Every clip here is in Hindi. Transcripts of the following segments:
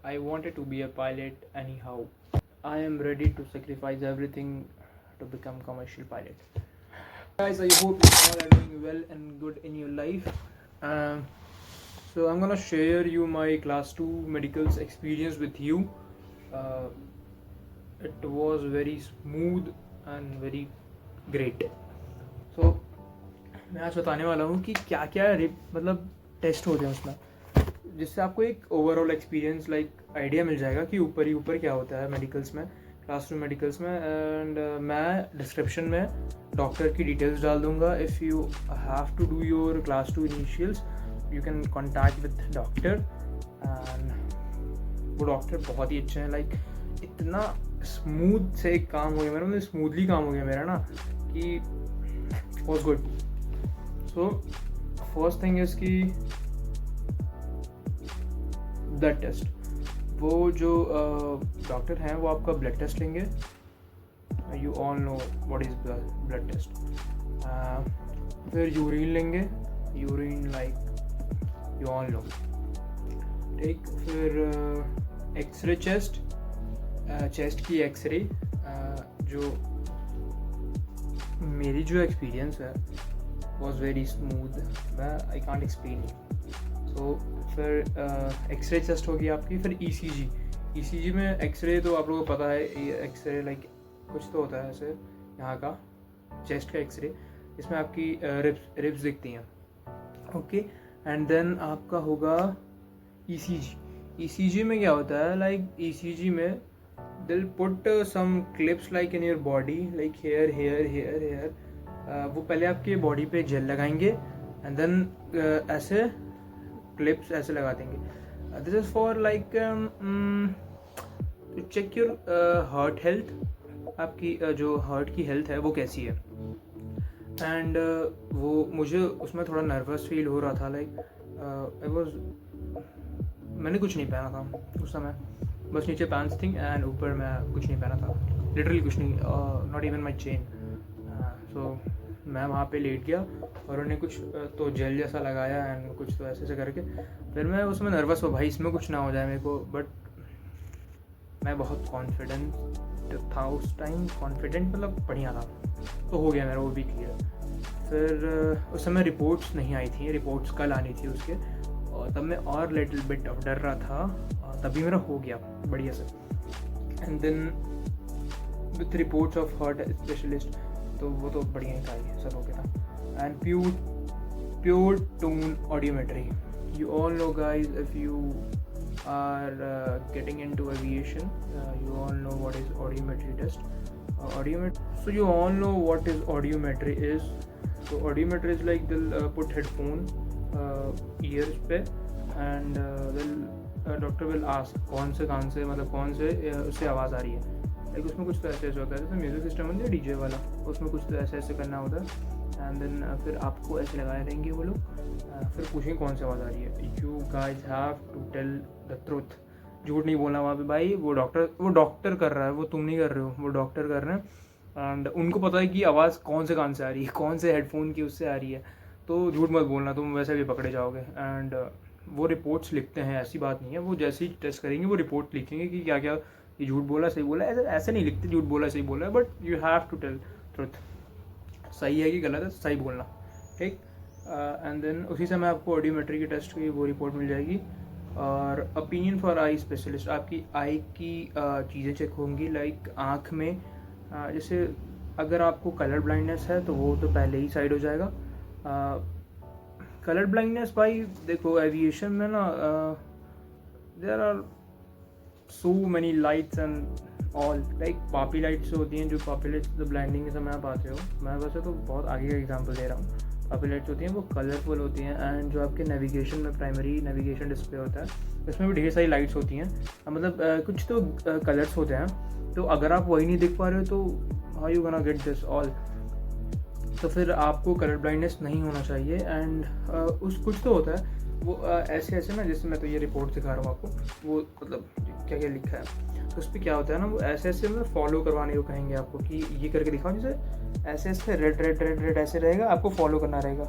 I wanted to be a pilot anyhow. I am ready to sacrifice everything to become commercial pilot. Guys, I hope you all are doing well and good in your life. So I'm gonna share you my class 2 medicals experience with you. Uh, it was very smooth and very great. So मैं आज बताने वाला हूँ कि क्या क्या मतलब टेस्ट होते हैं उसमें, जिससे आपको एक ओवरऑल एक्सपीरियंस आइडिया मिल जाएगा कि ऊपर क्या होता है मेडिकल्स में, क्लास 2 मेडिकल्स में. एंड मैं डिस्क्रिप्शन में डॉक्टर की डिटेल्स डाल दूंगा. If you have to do your class 2 initials you can contact with doctor. And वो डॉक्टर बहुत ही अच्छे हैं. इतना स्मूथ से एक काम हो गया मेरा, मतलब स्मूथली काम हो गया मेरा ना कि was good. So first thing is कि ब्लड टेस्ट. वो जो डॉक्टर हैं वो आपका ब्लड टेस्ट लेंगे. You all know what is blood test. फिर यूरिन लेंगे. Urine you all know. ठीक. फिर एक्सरे चेस्ट की एक्सरे. जो मेरी जो एक्सपीरियंस है was very smooth. I can't explain it. So फिर एक्सरे चेस्ट होगी आपकी. फिर ईसीजी में एक्सरे तो आप लोगों को पता है. एक्सरे कुछ तो होता है ऐसे यहाँ का चेस्ट का एक्सरे, इसमें आपकी रिब्स दिखती हैं. ओके. एंड देन आपका होगा ईसीजी में क्या होता है, ईसीजी में they'll put some clips in your body, here. वो पहले आपके बॉडी पे जेल लगाएंगे एंड देन ऐसे क्लिप्स ऐसे लगा देंगे. This is for to check your heart health. आपकी जो हार्ट की हेल्थ है वो कैसी है. एंड वो मुझे उसमें थोड़ा नर्वस फील हो रहा था. मैंने कुछ नहीं पहना था उस समय, बस नीचे पैंट्स थी एंड ऊपर मैं कुछ नहीं पहना था, लिटरली कुछ नहीं, नॉट इवन माई चेन. सो मैं वहाँ पे लेट गया और उन्होंने कुछ तो जेल जैसा लगाया एंड कुछ तो ऐसे करके. फिर मैं उसमें नर्वस हुआ, भाई इसमें कुछ ना हो जाए मेरे को. बट मैं बहुत कॉन्फिडेंट था उस टाइम. कॉन्फिडेंट मतलब बढ़िया था, तो हो गया मेरा वो भी क्लियर. फिर उस समय रिपोर्ट्स नहीं आई थी, रिपोर्ट्स कल आनी थी उसके, और तब मैं और लिटिल बिट ऑफ डर रहा था. तभी मेरा हो गया बढ़िया से. And then with reports of heart specialist, तो वो तो बढ़िया ही था, ये सब हो गया था. And pure tone audiometry. You all know guys, if you are getting into aviation, you all know what is audiometry test. So you all know what is audiometry is. So audiometry is they'll put headphone ears पे and डॉक्टर विल आस्क कौन से कान से, मतलब कौन से उससे आवाज़ आ रही है. उसमें कुछ तो ऐसे होता है, जैसे म्यूज़िक सिस्टम होता है डीजे वाला, उसमें कुछ तो ऐसे करना होता है. एंड देन फिर आपको ऐसे लगाए रहेंगे वो लोग. फिर पूछेंगे कौन सी आवाज़ आ रही है. You guys have to tell the truth. झूठ नहीं बोलना वहाँ पे भाई. वो डॉक्टर कर रहा है, वो तुम नहीं कर रहे हो, वो डॉक्टर कर रहे हैं. एंड उनको पता है कि आवाज़ कौन से कान से आ रही है, कौन से हेडफोन की उससे आ रही है. तो झूठ मत बोलना, तुम वैसे भी पकड़े जाओगे. एंड वो रिपोर्ट्स लिखते हैं, ऐसी बात नहीं है. वो जैसे ही टेस्ट करेंगे वो रिपोर्ट लिखेंगे कि क्या क्या ये झूठ बोला सही बोला. ऐसे नहीं लिखते झूठ बोला सही बोला है, but you have to tell truth. सही है कि गलत है, सही बोलना. ठीक. एंड देन उसी समय आपको ऑडियोमेट्री की टेस्ट की वो रिपोर्ट मिल जाएगी. और ओपिनियन फॉर आई स्पेशलिस्ट, आपकी आई की चीज़ें चेक होंगी, आँख में. जैसे अगर आपको कलर ब्लाइंडनेस है तो वो तो पहले ही साइड हो जाएगा. कलर ब्लाइंडनेस भाई देखो, एविएशन में ना there are so many lights and all. पापी लाइट्स होती हैं, जो पापी लाइट्स तो ब्लाइंडिंग के समय आप आते हो. मैं वैसे तो बहुत आगे का एग्जांपल दे रहा हूँ. पापी लाइट्स होती हैं वो कलरफुल होती हैं. एंड जो आपके नेविगेशन में प्राइमरी नेविगेशन डिस्प्ले होता है, उसमें भी ढेर सारी लाइट्स होती हैं. मतलब कुछ तो कलर्स होते हैं. तो अगर आप वही नहीं देख पा रहे हो तो how you gonna get this all. तो फिर आपको कलर ब्लाइंडनेस नहीं होना चाहिए. एंड कुछ तो होता है वो ऐसे ना, जैसे मैं तो ये रिपोर्ट दिखा रहा हूँ आपको, वो मतलब क्या क्या लिखा है तो उस पर क्या होता है ना, वो ऐसे मतलब फॉलो करवाने को कहेंगे आपको कि ये करके दिखाओ. जैसे ऐसे रेड ऐसे रहेगा, आपको फॉलो करना रहेगा.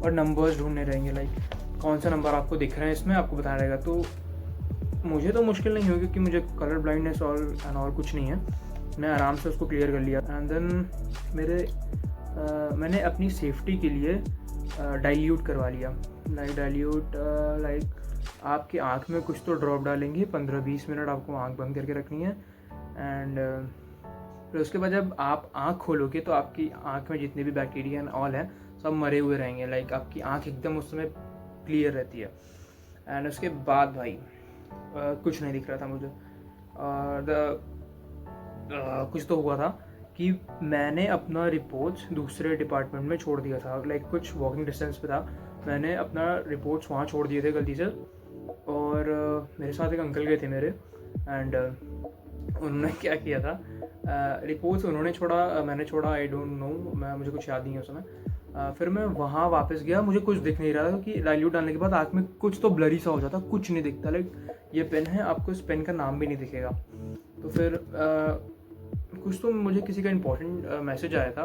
और नंबर्स ढूंढने रहेंगे, कौन सा नंबर आपको दिख रहा है इसमें आपको बताना रहेगा. तो मुझे तो मुश्किल नहीं हुई क्योंकि मुझे कलर ब्लाइंडनेस और कुछ नहीं है, मैं आराम से उसको क्लियर कर लिया। एंड देन मैंने अपनी सेफ्टी के लिए डाइल्यूट करवा लिया। लाइक आपकी आँख में कुछ तो ड्रॉप डालेंगे, 15-20 मिनट आपको आँख बंद करके रखनी है। एंड फिर उसके बाद जब आप आँख खोलोगे तो आपकी आँख में जितने भी बैक्टीरिया एंड ऑल हैं सब मरे हुए रहेंगे। लाइक आपकी आँख एकदम उस समय क्लियर रहती है। एंड उसके बाद भाई कुछ नहीं दिख रहा था मुझे। कुछ तो हुआ था कि मैंने अपना रिपोर्ट्स दूसरे डिपार्टमेंट में छोड़ दिया था। लाइक कुछ वॉकिंग डिस्टेंस पे था, मैंने अपना रिपोर्ट्स वहाँ छोड़ दिए थे गलती से। और मेरे साथ एक अंकल गए थे मेरे। एंड उन्होंने क्या किया था, रिपोर्ट्स उन्होंने छोड़ा, मैंने छोड़ा, आई डोंट नो, मुझे कुछ याद नहीं है उस समय। फिर मैं वहाँ वापस गया, मुझे कुछ दिख नहीं रहा था क्योंकि डाइल्यूट डालने के बाद आँख में कुछ तो ब्लरी सा हो जाता, कुछ नहीं दिखता। लाइक ये पेन है, आपको इस पेन का नाम भी नहीं दिखेगा। तो फिर कुछ तो मुझे किसी का इंपॉर्टेंट मैसेज आया था,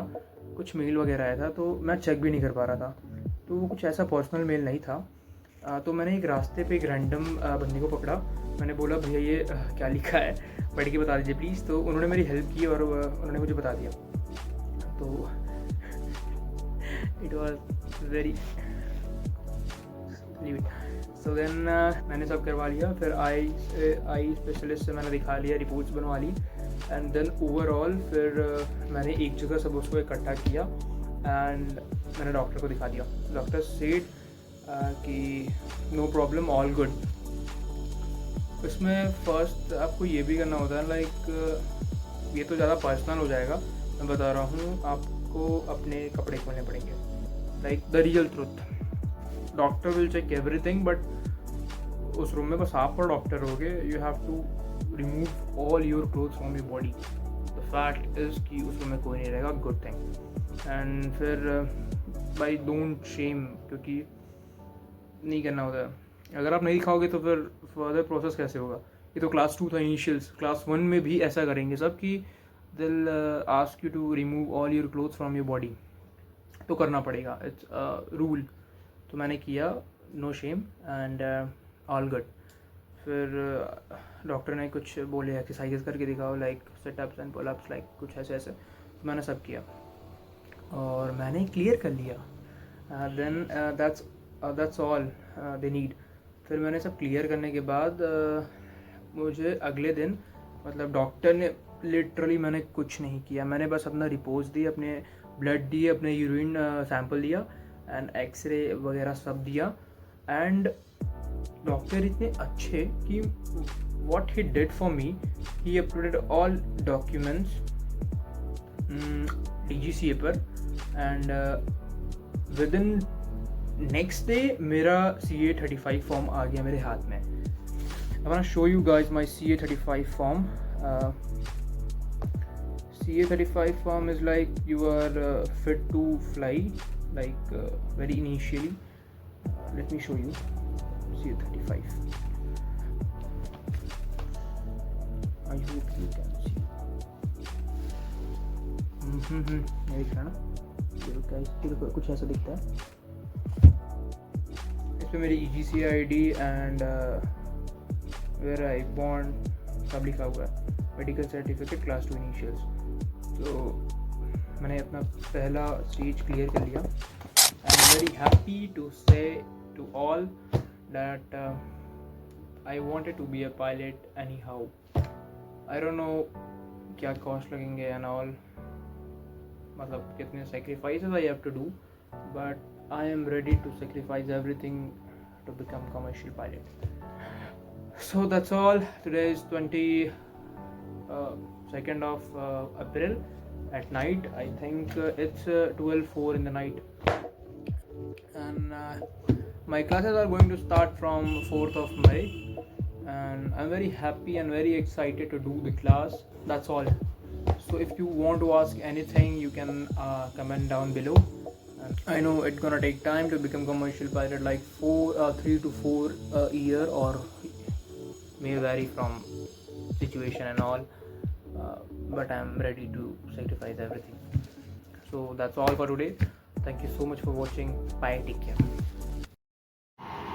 कुछ मेल वगैरह आया था, तो मैं चेक भी नहीं कर पा रहा था। तो वो कुछ ऐसा पर्सनल मेल नहीं था। तो मैंने एक रास्ते पे एक रैंडम बंदी को पकड़ा। मैंने बोला भैया ये क्या लिखा है, पढ़ के बता दीजिए प्लीज़। तो उन्होंने मेरी हेल्प की और उन्होंने मुझे बता दिया। तो it was very so then मैंने सब करवा लिया। फिर आई स्पेशलिस्ट से मैंने दिखा लिया, रिपोर्ट्स बनवा ली। एंड देन ओवरऑल फिर मैंने एक जगह सब उसको इकट्ठा किया एंड मैंने डॉक्टर को दिखा दिया। डॉक्टर सेड कि नो प्रॉब्लम, ऑल गुड। इसमें फर्स्ट आपको ये भी करना होता है, लाइक ये तो ज़्यादा पर्सनल हो जाएगा, मैं बता रहा हूँ, आपको अपने कपड़े खोलने पड़ेंगे। Like the real truth, doctor will check everything, but उस रूम में बस आप और डॉक्टर होगे। You have to remove all your clothes from your body. The fact is कि उस रूम में कोई नहीं रहेगा, गुड थिंग। एंड फिर बाई डोंट शेम, क्योंकि नहीं करना होता है। अगर आप नहीं दिखाओगे तो फिर फर्दर प्रोसेस कैसे होगा। ये तो क्लास 2 था इनिशियल्स, क्लास 1 में भी ऐसा करेंगे सब कि they'll ask you to remove all your clothes from your body, तो करना पड़ेगा, इट्स रूल। तो मैंने किया, no shame and all good. फिर डॉक्टर ने कुछ बोले एक्सरसाइजेस करके दिखाओ, like situps and pullups, like कुछ ऐसे ऐसे। तो मैंने सब किया और मैंने क्लियर कर लिया। Then that's all they need. फिर मैंने सब क्लियर करने के बाद मुझे अगले दिन, मतलब डॉक्टर ने लिटरली, मैंने कुछ नहीं किया, मैंने बस अपना रिपोर्ट्स दिए, अपने ब्लड दिए, अपने यूरिन सैंपल दिया एंड एक्सरे वगैरह सब दिया। एंड डॉक्टर इतने अच्छे कि what he did for me, he uploaded all documents DGCA पर। And within next day मेरा CA 35 फॉर्म आ गया मेरे हाथ में। I want to show you guys my CA 35 form. CA 35 form is like you are fit to fly, like very initially. Let me show you CA 35. I hope you can see. ये दिख रहा ना, ये कुछ ऐसा दिखता है। इसमें मेरी EGC ID and where I born सब लिखा हुआ है, मेडिकल सर्टिफिकेट, क्लास 2 इनिशियल्स। तो मैंने अपना पहला स्टेज क्लियर कर लिया। I am very happy to say to all that I wanted to be a pilot anyhow. I don't know क्या कॉस्ट लगेंगे एंड ऑल, मतलब कितने sacrifices I have to do, but I am ready to sacrifice everything to become commercial pilot. So that's all. Today is 22nd of April at night. I think it's 12:04 in the night, and my classes are going to start from 4th of May, and I'm very happy and very excited to do the class. That's all. So if you want to ask anything, you can comment down below. I know it's gonna take time to become commercial pilot, like 3 to 4 year, or may vary from situation and all, but I'm ready to sacrifice everything. So that's all for today. Thank you so much for watching. Bye, take care.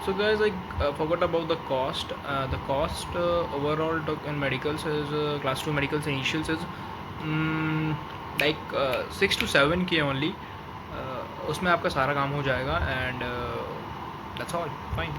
So guys, I forgot about the cost. The cost overall took in medicals is class 2 medicals initials is like 6 to 7K only. उसमें आपका सारा काम हो जाएगा एंड दैट्स ऑल फाइन.